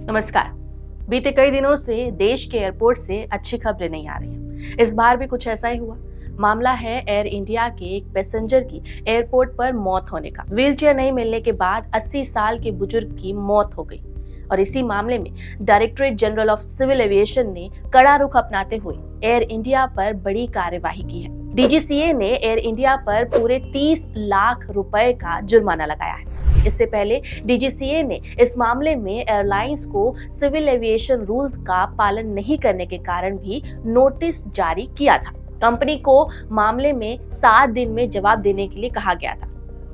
नमस्कार। बीते कई दिनों से देश के एयरपोर्ट से अच्छी खबरें नहीं आ रही हैं। इस बार भी कुछ ऐसा ही हुआ। मामला है एयर इंडिया के एक पैसेंजर की एयरपोर्ट पर मौत होने का। व्हीलचेयर नहीं मिलने के बाद 80 साल के बुजुर्ग की मौत हो गई और इसी मामले में Directorate General of Civil Aviation ने कड़ा रुख अपनाते हुए एयर इंडिया पर बड़ी कार्यवाही की है। डीजीसीए ने एयर इंडिया पर पूरे 30 लाख रुपए का जुर्माना लगाया है। इससे पहले डीजीसीए ने इस मामले में एयरलाइंस को सिविल एविएशन रूल्स का पालन नहीं करने के कारण भी नोटिस जारी किया था। कंपनी को मामले में 7 दिन में जवाब देने के लिए कहा गया था।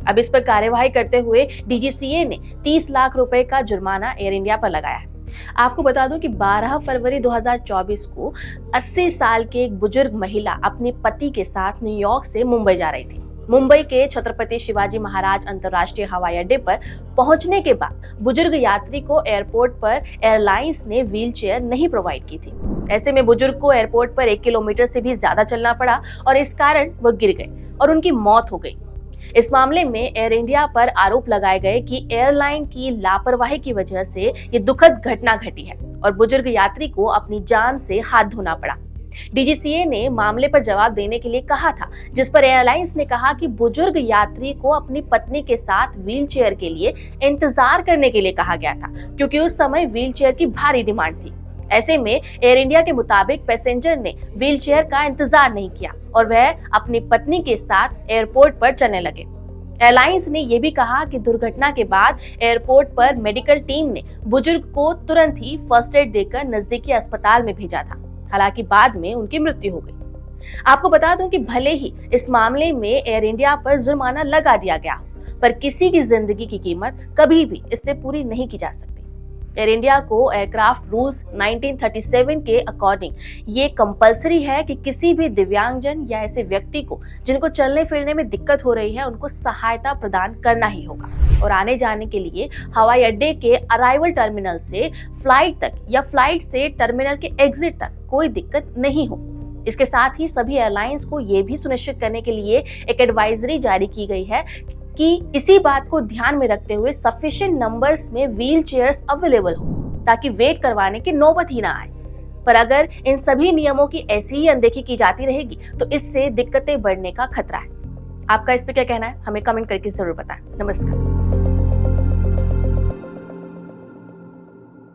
अब इस पर कार्यवाही करते हुए डीजीसीए ने 30 लाख रुपए का जुर्माना एयर इंडिया पर लगाया है। आपको बता दूं कि 12 फरवरी 2024 को 80 साल के एक बुजुर्ग महिला अपने पति के साथ न्यूयॉर्क से मुंबई जा रही थी। मुंबई के छत्रपति शिवाजी महाराज अंतर्राष्ट्रीय हवाई अड्डे पर पहुंचने के बाद बुजुर्ग यात्री को एयरपोर्ट पर एयरलाइंस ने व्हीलचेयर नहीं प्रोवाइड की थी। ऐसे में बुजुर्ग को एयरपोर्ट पर 1 किलोमीटर से भी ज्यादा चलना पड़ा और इस कारण वह गिर गए और उनकी मौत हो गई। इस मामले में एयर इंडिया पर आरोप लगाए गए कि एयरलाइन की लापरवाही की वजह से ये दुखद घटना घटी है और बुजुर्ग यात्री को अपनी जान से हाथ धोना पड़ा। डीजीसीए ने मामले पर जवाब देने के लिए कहा था, जिस पर एयरलाइंस ने कहा कि बुजुर्ग यात्री को अपनी पत्नी के साथ व्हीलचेयर के लिए इंतजार करने के लिए कहा गया था, क्योंकि उस समय व्हीलचेयर की भारी डिमांड थी। ऐसे में एयर इंडिया के मुताबिक पैसेंजर ने व्हीलचेयर का इंतजार नहीं किया और वह अपनी पत्नी के साथ एयरपोर्ट पर चलने लगे। एयरलाइंस ने यह भी कहा कि दुर्घटना के बाद एयरपोर्ट पर मेडिकल टीम ने बुजुर्ग को तुरंत ही फर्स्ट एड देकर नजदीकी अस्पताल में भेजा था। हालांकि बाद में उनकी मृत्यु हो गई। आपको बता दूं कि भले ही इस मामले में एयर इंडिया पर जुर्माना लगा दिया गया, पर किसी की जिंदगी की कीमत कभी भी इससे पूरी नहीं की जा सकती। एयर इंडिया को एयरक्राफ्ट रूल्स 1937 के अकॉर्डिंग ये कंपलसरी है कि किसी भी दिव्यांगजन या ऐसे व्यक्ति को जिनको चलने फिरने में दिक्कत हो रही है, उनको सहायता प्रदान करना ही होगा और आने जाने के लिए हवाई अड्डे के अराइवल टर्मिनल से फ्लाइट तक या फ्लाइट से टर्मिनल के एग्जिट तक कोई दिक्कत नहीं हो। इसके साथ ही सभी एयरलाइंस को ये भी सुनिश्चित करने के लिए एक एडवाइजरी जारी की गई है कि इसी बात को ध्यान में रखते हुए सफिशिएंट नंबर्स में व्हील चेयर्स अवेलेबल हो, ताकि वेट करवाने की नौबत ही ना आए। पर अगर इन सभी नियमों की ऐसी ही अनदेखी की जाती रहेगी तो इससे दिक्कतें बढ़ने का खतरा है। आपका इस पे क्या कहना है, हमें कमेंट करके जरूर बताएं। नमस्कार।